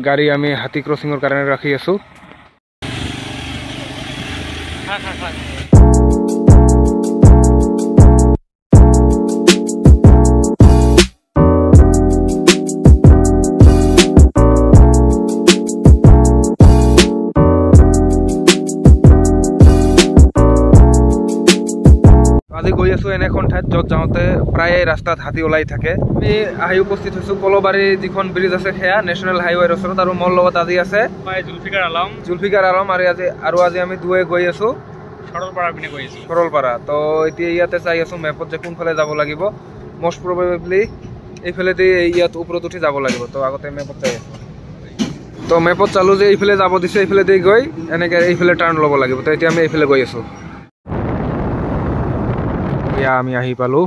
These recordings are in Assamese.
গাড়ী আমি হাতী ক্ৰচিঙৰ কাৰণে ৰাখি আছো। আজি গৈ আছো এনে এখন ঠাইত য'ত যাওঁতে প্ৰায় ৰাস্তাত হাতী ওলাই থাকে। আমি আহি উপস্থিত হৈছো কলবাৰী যিখন ব্ৰিজ আছে সেয়া নেশ্যনেল হাইৱেৰ ওচৰত, আৰু মোৰ লগত আজি আছে জুলফিকাৰ আলম আৰু আজি আমি দুয়ে গৈ আছো সৰলপাৰা। তো এতিয়া ইয়াতে চাই আছো মেপত যে কোনফালে যাব লাগিব। মষ্ট প্ৰবেবলি এইফালেদি ইয়াত ওপৰত উঠি যাব লাগিব। তো আগতে মেপত চাই আছো, তো মেপত চালো যে এইফালে যাব দিছে, এইফালেদি গৈ এনেকৈ এইফালে টাৰ্ণ ল'ব লাগিব। তো এতিয়া আমি এইফালে গৈ আছো। এয়া আমি আহি পালো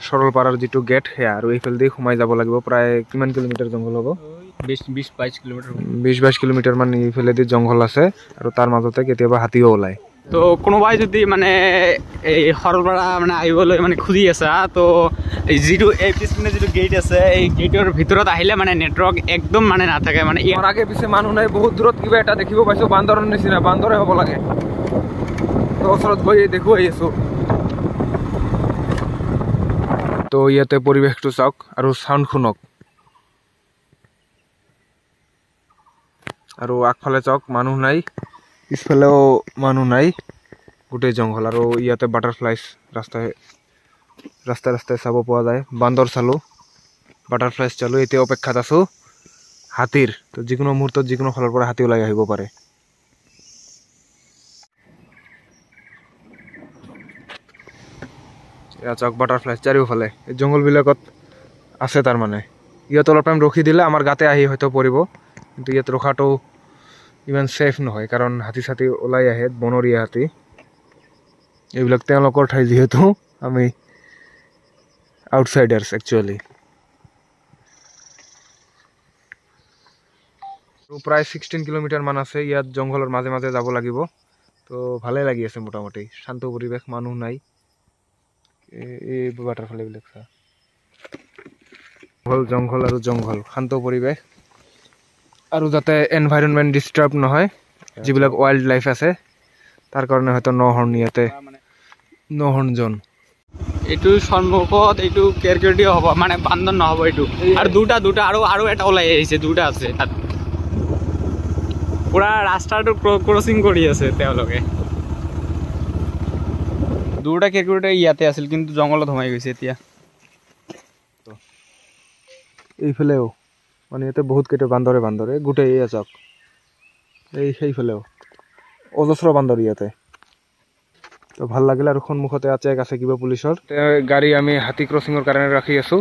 সৰলপাৰাৰ যিটো গেট সেয়া, আৰু এইফালেদি সোমাই যাব লাগিব। প্ৰায় কিমান কিলোমিটাৰ জংঘল হ'ব? 20-22 কিলোমিটাৰ মান এইফালেদি জংঘল আছে, আৰু তাৰ মাজতে কেতিয়াবা হাতীও ওলায়। তো কোনোবাই যদি মানে এই সৰলপাৰা মানে আহিবলৈ মানে খুজি আছে, তো যিটো এই পিছপিনে যিটো গেট আছে এই গেটৰ ভিতৰত আহিলে মানে নেটৱৰ্ক একদম মানে নাথাকে। মানে ইয়াৰ আগে পিছে মানুহ নাই, বহুত দূৰত কিবা এটা দেখিব পাইছো, বান্দৰৰ নিচিনা, বান্দৰে হ'ব লাগে। তো ওচৰত গৈ দেখো আহিছো। তো ইয়াতে পৰিৱেশটো চাওক আৰু চাউণ্ড শুনক, আৰু আগফালে চাওক মানুহ নাই, পিছফালেও মানুহ নাই, গোটেই জংঘল। আৰু ইয়াতে বাটাৰফ্লাইজ ৰাস্তাই ৰাস্তাই চাব পোৱা যায়। বান্দৰ চালো, বাটাৰফ্লাইজ চালো, এতিয়া অপেক্ষাত আছো হাতীৰ। তো যিকোনো মুহূৰ্তত যিকোনো ফালৰ পৰা হাতী ওলাই আহিব পাৰে। এয়া চাওক বাটাৰফ্লাইজ চাৰিওফালে এই জংঘলবিলাকত আছে। তাৰমানে ইয়াত অলপ টাইম ৰখি দিলে আমাৰ গাতে আহি হয়তো পৰিব, কিন্তু ইয়াত ৰখাটো ইমান ছেফ নহয়, কাৰণ হাতী চাতী ওলাই আহে, বনৰীয়া হাতী। এইবিলাক তেওঁলোকৰ ঠাই, যিহেতু আমি আউটচাইডাৰ্ছ একচুৱেলি। প্ৰায় 16 কিলোমিটাৰ মান আছে ইয়াত, জংঘলৰ মাজে মাজে যাব লাগিব। তো ভালে লাগি আছে, মোটামুটি শান্ত পৰিৱেশ, মানুহ নাই। এই বাটাৰফ্লাই বিলাক চা, জংঘল আৰু জংঘল, শান্ত পৰিৱেশ, আৰু যাতে এনভাইৰনমেণ্ট ডিষ্টাৰ্ব নহয়, যিবিলাক ৱাইল্ড লাইফ আছে তাৰ কাৰণে হয়তো নহৰ্ণ ইয়াতে নহৰ্ণ জোন। এইটো সন্মুখত এইটো কেৰকেটীয়া হ'ব, মানে বান্দৰ নহ'ব এইটো। আৰু দুটা আৰু এটা ওলাই আহিছে, দুটা আছে তাত। পুৰা ৰাস্তাটো ক্ৰচিং কৰি আছে তেওঁলোকে। দুটা কেৰকেটীয়া ইয়াতে আছিল, কিন্তু জংঘলত সোমাই গৈছে এতিয়া। এইফালেও মানে ইয়াতে বহুত কেইটা বান্দৰে গোটেই এয়া চাওক, এই সেইফালেও অজস্ৰ বান্দৰ ইয়াতে। তো ভাল লাগিল। আৰু সন্মুখতে চেক আছে কিবা পুলিচৰ গাড়ী, আমি হাতী ক্ৰচিঙৰ কাৰণে ৰাখি আছো।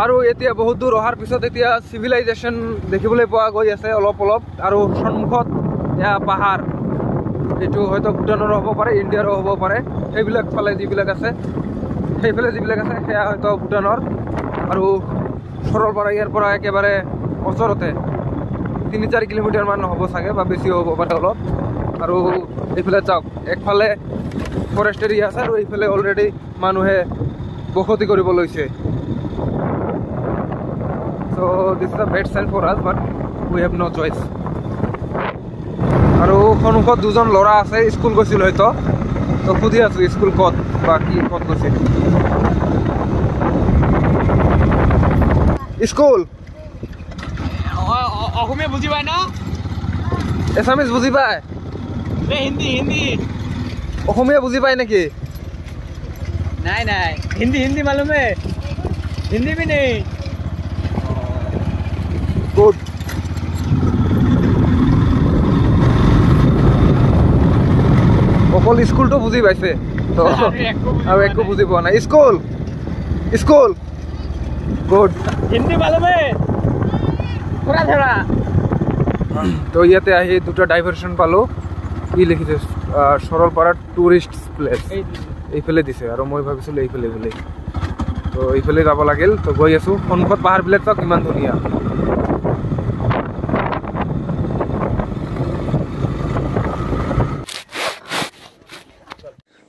আৰু এতিয়া বহুত দূৰ অহাৰ পিছত এতিয়া চিভিলাইজেশ্যন দেখিবলৈ পোৱা গৈ আছে অলপ অলপ। আৰু সন্মুখত এয়া পাহাৰ, এইটো হয়তো ভূটানৰো হ'ব পাৰে, ইণ্ডিয়াৰো হ'ব পাৰে। সেইবিলাক ফালে যিবিলাক আছে, সেইফালে যিবিলাক আছে সেয়া হয়তো ভূটানৰ। আৰু সৰলপাৰা ইয়াৰ পৰা একেবাৰে ওচৰতে 3-4 কিলোমিটাৰ মান হ'ব চাগে, বা বেছিও হ'ব পাৰে অলপ। আৰু এইফালে চাওক, একফালে ফৰেষ্ট এৰিয়া আছে, আৰু এইফালে অলৰেডি মানুহে বসতি কৰিব লৈছে। So this is a bad sign for us, but we have no choice. আৰু সন্মুখত দুজন ল'ৰা আছে, স্কুল গৈছিল হয়তো। তো সুধি আছো স্কুল ক'ত বা কি ক'ত গৈছিল। স্কুল অসমীয়া বুজি পায় ন? এছামিজ বুজি পায়? হিন্দী অসমীয়া বুজি পায় নেকি? নাই হিন্দী मालूम है, हिंदी भी नहीं। গুড। অকল স্কুলটো বুজি পাইছে, তো আৰু একো বুজি পোৱা নাই। School good. हिंदी मालूम है थोड़ा। তো ইয়াতে আহি দুটা ডাইভাৰশ্যন পালো। কি লিখিছে সৰলপাড়া টুৰিষ্ট প্লেস এইফালে দিছে আৰু মই ভাবিছিলোঁ এইফালে বুলি তো এইফালে যাব লাগিল তো গৈ আছোঁ সন্মুখত পাহাৰবিলাক চাওক ইমান ধুনীয়া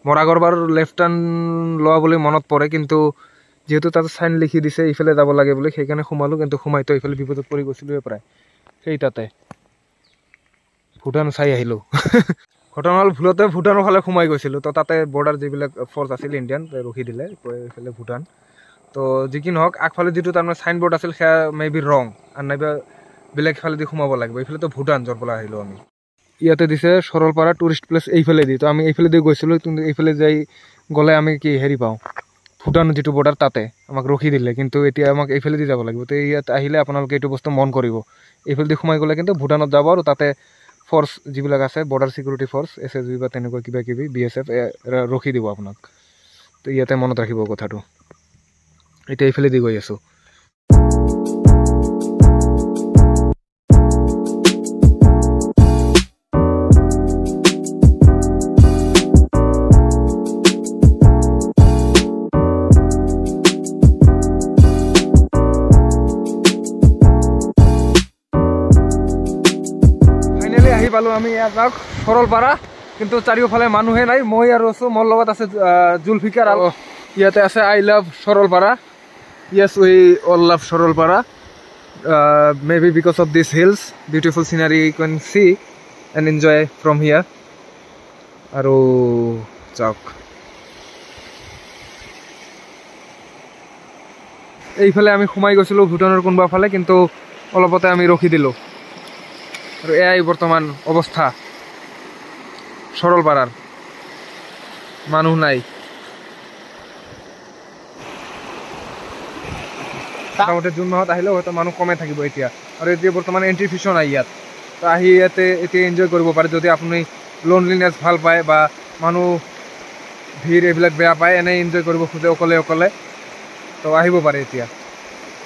মোৰ আগৰবাৰ লেফ্ট টাৰ্ণ লোৱা বুলি মনত পৰে কিন্তু যেহেতু তাতে চাইন লিখি দিছে এইফালে যাব লাগে বুলি সেইকাৰণে সোমালোঁ কিন্তু সোমাইতো এইফালে বিপদত পৰি গৈছিলোঁৱে প্ৰায় সেই তাতে ভূটান চাই আহিলোঁ ঘটনা হ'ল ভুলতে ভূটানৰ ফালে সোমাই গৈছিলোঁ তো তাতে বৰ্ডাৰ যিবিলাক ফ'ৰ্চ আছিল ইণ্ডিয়ান ৰখি দিলে এইফালে ভূটান তো যি কি নহওক আগফালে যিটো তাৰমানে চাইনবোৰ্ড আছিল সেয়া মে বি ৰং আৰু নাইবা বেলেগ ফালেদি সোমাব লাগিব এইফালেতো ভূটান য'ৰ পৰা আহিলোঁ আমি ইয়াতে দিছে সৰলপাৰা টুৰিষ্ট প্লেচ এইফালে দি তো আমি এইফালে দি গৈছিলোঁ কিন্তু এইফালে যাই গ'লে আমি কি হেৰি পাওঁ ভূটান যিটো বৰ্ডাৰ তাতে আমাক ৰখি দিলে কিন্তু এতিয়া আমাক এইফালে দি যাব লাগিব তো ইয়াত আহিলে আপোনালোকে এইটো বস্তু মন কৰিব এইফালে দি সোমাই গ'লে কিন্তু ভূটানত যাব আৰু তাতে ফ'ৰ্চ যিবিলাক আছে বৰ্ডাৰ ছিকিউৰিটি ফ'ৰ্চ SSB বা তেনেকুৱা কিবা কিবি BSF ৰখি দিব আপোনাক তো ইয়াতে মনত ৰাখিব কথাটো এতিয়া এইফালে দি গৈ আছোঁ আহি পালোঁ আমি ইয়াত যাওক সৰলপাৰা কিন্তু চাৰিওফালে মানুহে নাই মই আৰু আছোঁ মোৰ লগত আছে জুলফিকাৰ আৰু ইয়াতে আছে I love Saralpara yes we all love Saralpara may be because of this hills beautiful scenery you can see and enjoy from here আৰু যাওক এইফালে আমি সোমাই গৈছিলোঁ ভূটানৰ কোনোবা ফালে কিন্তু অলপতে আমি ৰখি দিলোঁ আৰু এয়াই বৰ্তমান অৱস্থা সৰলপাৰাৰ মানুহ নাই মোটামুটি জুন মাহত আহিলেও হয়তো মানুহ কমে থাকিব এতিয়া আৰু এতিয়া বৰ্তমান এণ্ট্ৰি ফিছো নাই ইয়াত তো আহি ইয়াতে এতিয়া এনজয় কৰিব পাৰে যদি আপুনি লোনলিনেছ ভাল পায় বা মানুহ ভিৰ এইবিলাক বেয়া পায় এনেই এনজয় কৰিব খোজে অকলে অকলে তো আহিব পাৰে এতিয়া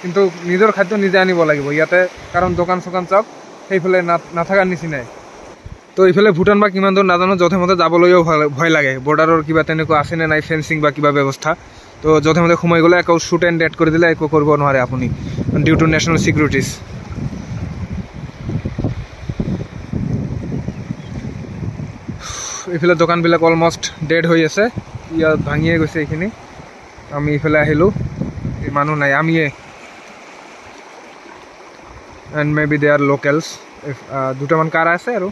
কিন্তু নিজৰ খাদ্য নিজে আনিব লাগিব ইয়াতে কাৰণ দোকান চোকান চাওক সেইফালে নাথাকাৰ নিচিনাই তো এইফালে ভূটান বা কিমান দূৰ নাজানো যধে মধে যাবলৈও ভয় লাগে বৰ্ডাৰৰ কিবা তেনেকুৱা আছেনে নাই ফেন্সিং বা কিবা ব্যৱস্থা তো যধে মধে সোমাই গ'লে একো শ্বুট এণ্ড ডেড কৰি দিলে একো কৰিব নোৱাৰে আপুনি ডিউ টু নেশ্যনেল ছিকিউৰিটিজ এইফালে দোকানবিলাক অলমষ্ট ডেড হৈ আছে ইয়াত ভাঙিয়ে গৈছে এইখিনি আমি এইফালে আহিলোঁ মানুহ নাই আমিয়ে and maybe they are locals if দুটামান কাৰ আছে আৰু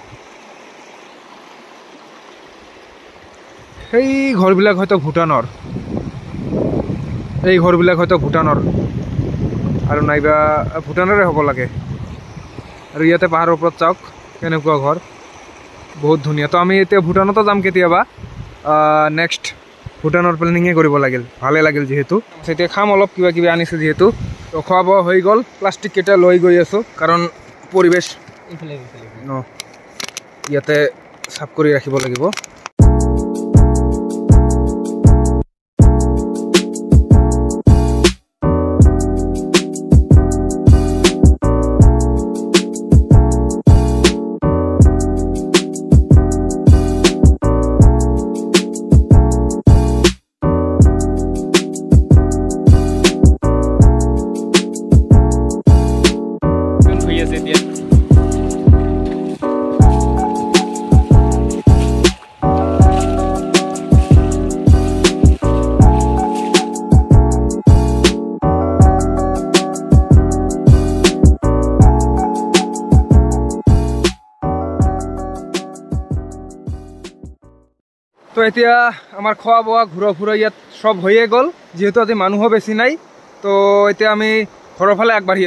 সেই ঘৰবিলাক হয়তো ভূটানৰ এই ঘৰবিলাক হয়তো ভূটানৰ আৰু নাইবা ভূটানৰে হ'ব লাগে আৰু ইয়াতে পাহাৰৰ ওপৰত চাওক কেনেকুৱা ঘৰ বহুত ধুনীয়া তো আমি এতিয়া ভূটানতো যাম কেতিয়াবা নেক্সট ভূটানৰ প্লেনিঙে কৰিব লাগিল ভালে লাগিল যিহেতু এতিয়া খাম অলপ কিবা কিবি আনিছোঁ যিহেতু তো খোৱা বোৱা হৈ গ'ল প্লাষ্টিক কেইটা লৈ গৈ আছোঁ কাৰণ পৰিৱেশ ইয়াতে চাফ কৰি ৰাখিব লাগিব তো এতিয়া আমাৰ খোৱা বোৱা ঘূৰা ফুৰা ইয়াত সব হৈয়ে গ'ল যিহেতু আজি মানুহো বেছি নাই তো এতিয়া আমি ঘৰৰ ফালে আগবাঢ়ি